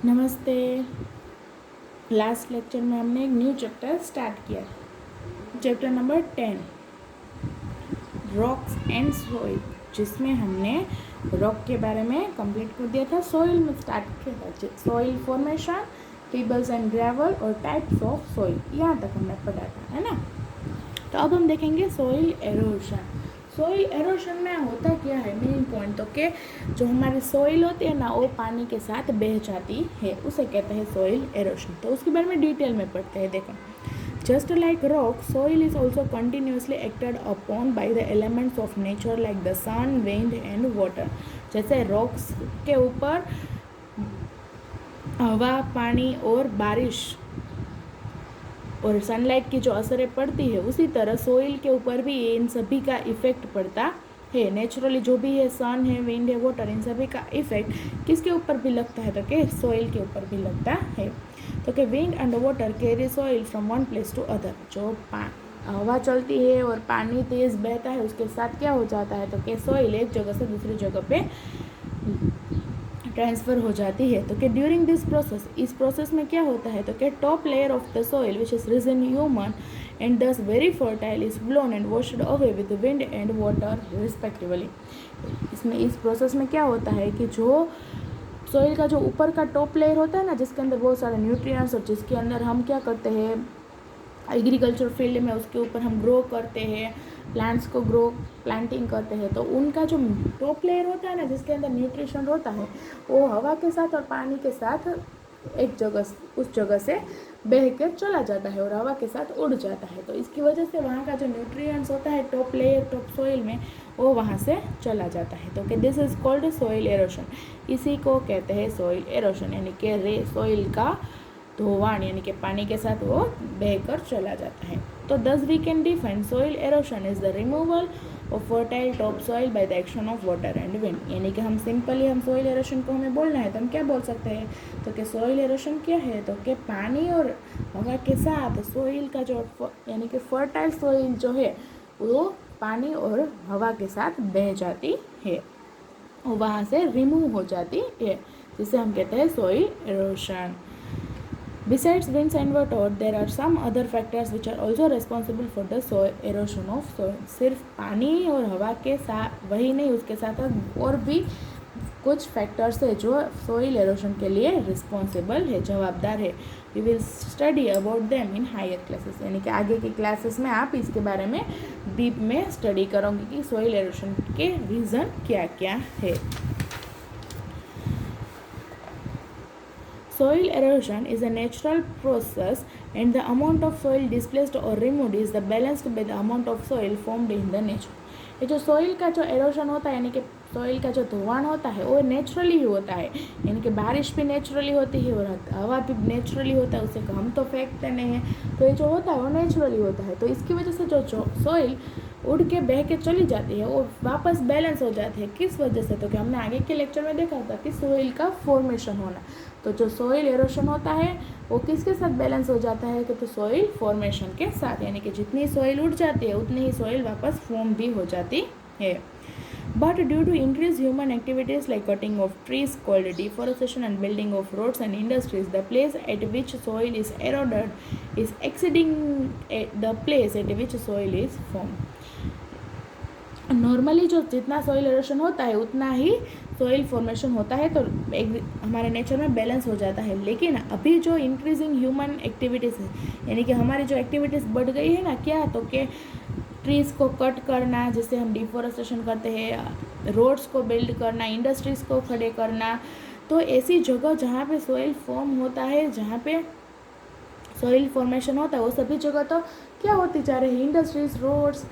नमस्ते। Last lecture में हमने एक न्यू चैप्टर स्टार्ट किया, chapter number 10 rocks and soil, जिसमें हमने रॉक के बारे में कंप्लीट कर दिया था। सॉइल में स्टार्ट किया था, soil formation, pebbles and gravel और टाइप्स ऑफ सॉइल, यहाँ तक हमने पढ़ा था, है ना। तो अब हम देखेंगे सॉइल एरोशन। सॉइल एरोशन में होता क्या है, मेन पॉइंट तो कि जो हमारी सॉइल होती है ना, वो पानी के साथ बह जाती है, उसे कहते हैं सॉइल एरोशन। तो उसके बारे में डिटेल में पढ़ते हैं। देखो, just like rock, soil is also continuously acted upon by the elements of nature like the sun, wind and water. जैसे रॉक्स के ऊपर हवा, पानी और बारिश और सनलाइट की जो असरें पड़ती है, उसी तरह सॉइल के ऊपर भी इन सभी का इफेक्ट पड़ता है। नेचुरली जो भी है, सन है, विंड है, वाटर, इन सभी का इफेक्ट किसके ऊपर भी लगता है, तो कि सॉइल के ऊपर भी लगता है। तो कि wind and water carry soil from one place to other. जो हवा चलती है और पानी तेज बहता है, उसके साथ क्या हो जाता है, तो कि सॉइल एक जगह से दूसरी जगह पे ट्रांसफ़र हो जाती है। तो कि ड्यूरिंग दिस प्रोसेस, इस प्रोसेस में क्या होता है, तो कि top layer of the soil which is rich in humus and thus very fertile is blown and washed away with wind and water respectively. इसमें इस प्रोसेस में क्या होता है कि जो सॉइल का जो ऊपर का टॉप लेयर होता है ना, जिसके अंदर बहुत सारे न्यूट्रिएंट्स और जिसके अंदर हम क्या करते हैं, एग्रीकल्चर फील्ड में उसके ऊपर हम ग्रो करते हैं, प्लांट्स को प्लांटिंग करते हैं, तो उनका जो टॉप लेयर होता है ना, जिसके अंदर न्यूट्रिशन होता है, वो हवा के साथ और पानी के साथ एक जगह उस जगह से बह कर चला जाता है और हवा के साथ उड़ जाता है। तो इसकी वजह से वहाँ का जो न्यूट्रिएंट्स होता है टॉप लेयर, टॉप सॉइल में, वो वहाँ से चला जाता है। तो कि this is called soil erosion. इसी को कहते हैं सॉइल एरोशन, यानी कि सॉइल का धोवाण, यानी कि पानी के साथ वो बहकर चला जाता है। तो thus we can define soil erosion is the removal of fertile topsoil by the action of water and wind। यानी कि हम सिंपली हम soil erosion को हमें बोलना है तो हम क्या बोल सकते हैं, तो कि soil erosion क्या है, तो कि पानी और हवा के साथ soil का जो यानी कि fertile soil जो है, वो पानी और हवा के साथ बह जाती है, वहाँ से रिमूव हो जाती है, जिसे हम कहते हैं soil erosion। Besides winds and water, there are some other factors which are also responsible for the soil erosion of soil। सिर्फ पानी और हवा के साथ वही नहीं, उसके साथ और भी कुछ फैक्टर्स है जो सोइल एरोशन के लिए रिस्पॉन्सिबल है, जवाबदार है। We will study about them in higher classes, यानी कि आगे की क्लासेस में आप इसके बारे में डीप में स्टडी करोगे कि सोइल एरोशन के रीज़न क्या क्या है। Soil erosion is a natural process and the amount of soil displaced or removed is the balanced by the amount of soil formed in the nature। ये जो soil का जो एरोशन होता है, यानी कि सोइल का जो धोवाण होता है, वो नेचुरली ही होता है। यानी कि बारिश भी नेचुरली होती है और हवा भी नेचुरली होता है, उसे हम तो फेंकते नहीं हैं, तो ये जो होता है वो नेचुरली होता है। तो इसकी वजह से जो सोइल उड़ के बह के चली जाती है और वापस बैलेंस हो जाती है। किस वजह से, तो कि हमने आगे के लेक्चर में देखा था कि सोइल का फॉर्मेशन होना। तो जो सोइल एरोशन होता है वो किसके साथ बैलेंस हो जाता है, कि तो सोइल फॉर्मेशन के साथ, यानी कि जितनी सोइल उड़ जाती है उतनी ही सोइल वापस फॉर्म भी हो जाती है। But due to increased human activities like cutting of trees called deforestation and building of roads and industries, the place at which soil is eroded is exceeding the place at which soil is formed। Normally जो जितना soil erosion होता है उतना ही soil formation होता है, तो एक हमारे नेचर में बैलेंस हो जाता है। लेकिन अभी जो इंक्रीजिंग ह्यूमन एक्टिविटीज़ है, यानी कि हमारी जो एक्टिविटीज़ बढ़ गई है ना, क्या, तो कि ट्रीज़ को कट करना, जिससे हम डिफॉरेस्टेशन करते हैं, रोड्स को बिल्ड करना, इंडस्ट्रीज़ को खड़े करना, तो ऐसी जगह जहाँ पे सॉइल फॉर्म होता है, जहाँ पे सॉइल फॉर्मेशन होता है, वो सभी जगह तो क्या होती जा रही है, इंडस्ट्रीज, रोड्स,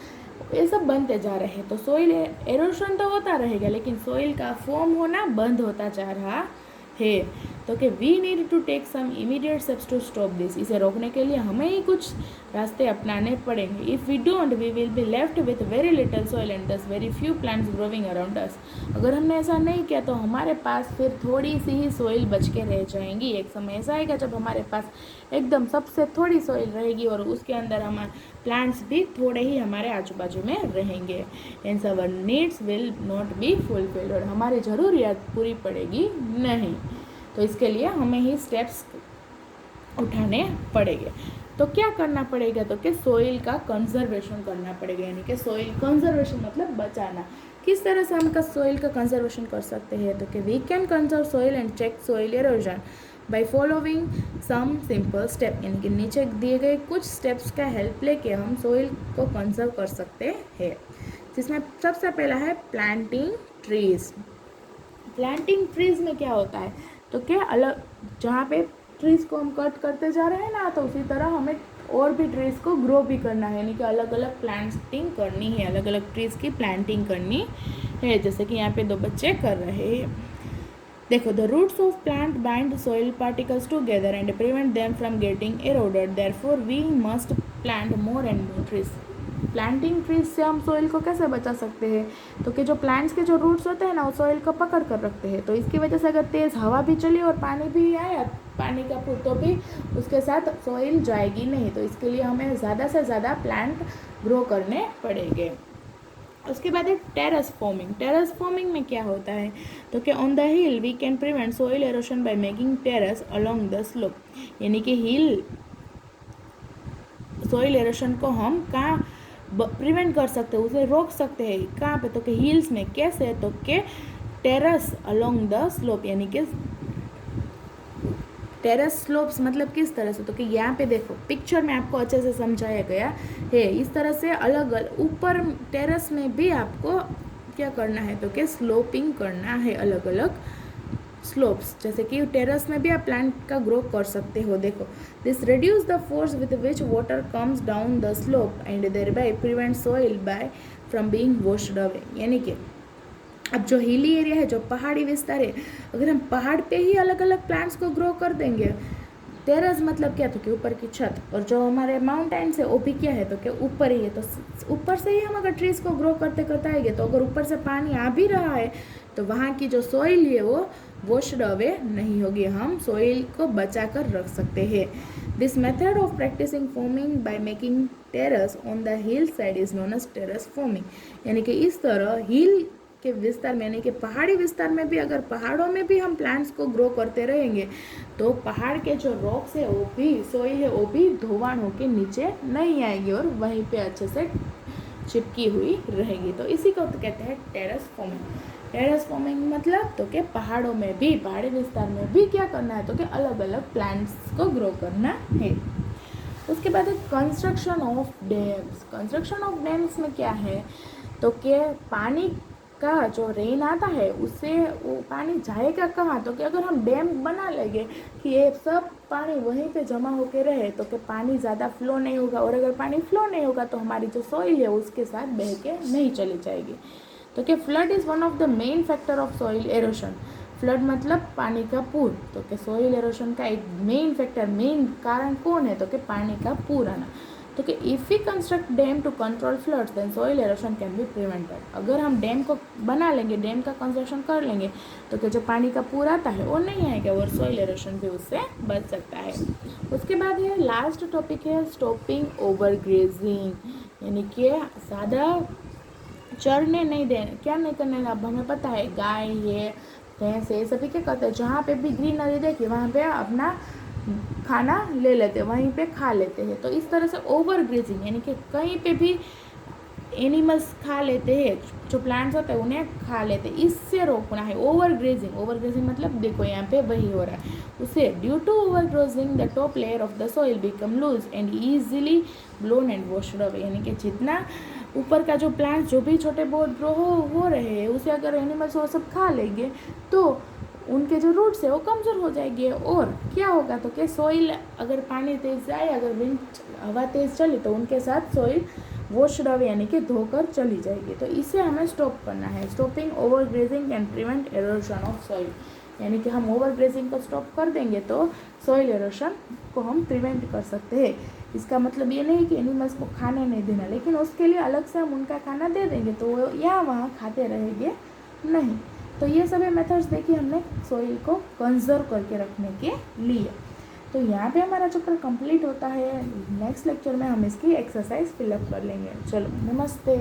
ये सब बनते जा रहे हैं। तो सॉइल एरोशन तो होता रहेगा, लेकिन सॉइल का फॉर्म होना बंद होता जा रहा है। तो कि we need to take some immediate steps to stop this. इसे रोकने के लिए हमें ही कुछ रास्ते अपनाने पड़ेंगे। If we don't, we will be left with very little soil and thus very few plants growing around us. अगर हमने ऐसा नहीं किया तो हमारे पास फिर थोड़ी सी ही सॉइल बच के रह जाएंगी। एक समय ऐसा आएगा जब हमारे पास एकदम सबसे थोड़ी सॉइल रहेगी और उसके अंदर हमारे प्लांट्स भी थोड़े ही हमारे आजू बाजू में रहेंगे। And our needs will not be fulfilled, और हमारी ज़रूरियात पूरी पड़ेगी नहीं। तो इसके लिए हमें ही स्टेप्स उठाने पड़ेंगे। तो क्या करना पड़ेगा, तो कि सोइल का कंजर्वेशन करना पड़ेगा, यानी कि सोइल कंजर्वेशन मतलब बचाना। किस तरह से हम सोइल का कंजर्वेशन कर सकते हैं, तो कि we can conserve soil and check soil erosion by following some simple step, यानी कि नीचे दिए गए कुछ स्टेप्स का हेल्प लेके हम सोइल को कंजर्व कर सकते हैं, जिसमें सबसे पहला है प्लांटिंग ट्रीज। प्लांटिंग ट्रीज में क्या होता है, तो क्या अलग जहाँ पे ट्रीज को हम कट करते जा रहे हैं ना, तो उसी तरह हमें और भी ट्रीज को ग्रो भी करना है, यानी कि अलग अलग प्लांटिंग करनी है, अलग अलग ट्रीज की प्लांटिंग करनी है, जैसे कि यहाँ पे 2 बच्चे कर रहे हैं। देखो, the roots of plant bind soil particles together and prevent them from getting eroded, therefore we must plant more and more trees. Planting trees से हम सॉइल को कैसे बचा सकते हैं, तो कि जो प्लांट्स के जो रूट्स होते हैं ना, वो सॉइल को पकड़ कर रखते हैं, तो इसकी वजह से अगर तेज़ हवा भी चली और पानी भी आया, पानी का फूट, तो भी उसके साथ सॉइल जाएगी नहीं। तो इसके लिए हमें ज़्यादा से ज़्यादा प्लांट ग्रो करने पड़ेंगे। उसके बाद है टेरेस फॉर्मिंग। टेरेस फॉर्मिंग में क्या होता है, तो कि on the hill we can prevent soil erosion by making terrace along the slope, यानी कि हिल सॉइल एरोशन को हम कहाँ प्रिवेंट कर सकते हैं, उसे रोक सकते हैं, कहाँ पे, तो कि हिल्स में। कैसे, तो कि टेरेस अलोंग द स्लोप, यानी कि टेरेस स्लोप्स मतलब किस तरह से, तो कि यहाँ पे देखो पिक्चर में आपको अच्छे से समझाया गया है। इस तरह से अलग अलग ऊपर टेरेस में भी आपको क्या करना है, तो कि स्लोपिंग करना है, अलग अलग स्लोप्स, जैसे कि टेरेस में भी आप प्लांट का ग्रो कर सकते हो। देखो, this reduce the force with which water comes down the slope and thereby prevent soil by from being washed away, यानी कि अब जो हिली एरिया है, जो पहाड़ी विस्तार है, अगर हम पहाड़ पे ही अलग अलग प्लांट्स को ग्रो कर देंगे, टेरेस मतलब क्या, तो कि ऊपर की छत, और जो हमारे माउंटेन्स है वो भी क्या है, तो कि ऊपर ही है, तो ऊपर से ही हम अगर ट्रीज़ को ग्रो करते करते आएंगे, तो अगर ऊपर से पानी आ भी रहा है तो वहाँ की जो सॉइल है वो वॉश्ड अवे नहीं होगी, हम सॉइल को बचा कर रख सकते हैं। This method of practising farming by making terrace on the hillside is known as terrace farming, यानी कि इस तरह हिल के विस्तार में, यानी कि पहाड़ी विस्तार में भी, अगर पहाड़ों में भी हम प्लांट्स को ग्रो करते रहेंगे, तो पहाड़ के जो रॉक्स है वो भी, सॉइल है वो भी धोवान होकर नीचे नहीं आएगी और वहीं पे अच्छे से चिपकी हुई रहेगी। तो इसी को तो कहते हैं टेरेस फॉर्मिंग। टेरेस फॉर्मिंग मतलब तो कि पहाड़ों में भी, पहाड़ी विस्तार में भी क्या करना है, तो कि अलग अलग प्लांट्स को ग्रो करना है। उसके बाद है construction of dams. Construction of dams में क्या है, तो कि पानी का जो रेन आता है उससे वो पानी जाएगा कहाँ, तो कि अगर हम डैम बना लेंगे कि ये सब पानी वहीं पे जमा होके रहे, तो कि पानी ज़्यादा फ्लो नहीं होगा, और अगर पानी फ्लो नहीं होगा तो हमारी जो सॉइल है उसके साथ बह के नहीं चली जाएगी। तो कि flood is one of the main factor of soil erosion. Flood मतलब पानी का पूर, तो कि सॉइल एरोशन का एक मेन फैक्टर, मेन कारण कौन है, तो कि पानी का पूर आना। तो कि if we construct dam to control floods then soil erosion can be prevented. अगर हम डैम को बना लेंगे, डैम का कंस्ट्रक्शन कर लेंगे, तो कि जो पानी का पूर आता है वो नहीं आएगा और सॉइल एरोशन भी उससे बच सकता है। उसके बाद ये लास्ट टॉपिक है स्टॉपिंग ओवर ग्रेजिंग, यानी कि ज़्यादा चरने नहीं देना, क्या नहीं करने। अब हमें पता है गाय है, भैंस है, सभी क्या करते हैं, जहाँ पे भी ग्रीनरी देखिए वहाँ पे अपना खाना ले लेते हैं, वहीं पे खा लेते हैं। तो इस तरह से ओवर ग्रेजिंग, यानी कि कहीं पे भी एनिमल्स खा लेते हैं, जो प्लांट्स होते हैं उन्हें खा लेते हैं, इससे रोकना है ओवर ग्रेजिंग। ओवर ग्रेजिंग मतलब देखो यहाँ पे वही हो रहा है उसे। Due to overgrazing the top layer of the soil become loose and easily blown and washed away, यानी कि जितना ऊपर का जो प्लांट्स जो भी छोटे बहुत ग्रो हो रहे हैं उसे अगर एनिमल्स वो सब खा लेंगे तो उनके जो रूट्स है वो कमज़ोर हो जाएंगे, और क्या होगा, तो कि सॉइल अगर पानी तेज़ जाए, अगर विंड हवा तेज़ चले, तो उनके साथ सॉइल वॉश्ड अवे यानी कि धोकर चली जाएगी। तो इसे हमें स्टॉप करना है। Stopping over grazing and prevent erosion of soil, यानी कि हम ओवर ग्रेजिंग को स्टॉप कर देंगे तो सॉइल एरोशन को हम प्रिवेंट कर सकते हैं। इसका मतलब ये नहीं कि एनिमल्स को खाने नहीं देना, लेकिन उसके लिए अलग से हम उनका खाना दे देंगे तो वो यहाँ वहाँ खाते रहेंगे नहीं। तो ये सभी मेथड्स देखिए हमने सॉइल को कंजर्व करके रखने के लिए। तो यहाँ पे हमारा चैप्टर कंप्लीट होता है। नेक्स्ट लेक्चर में हम इसकी एक्सरसाइज फिलअप कर लेंगे। चलो, नमस्ते।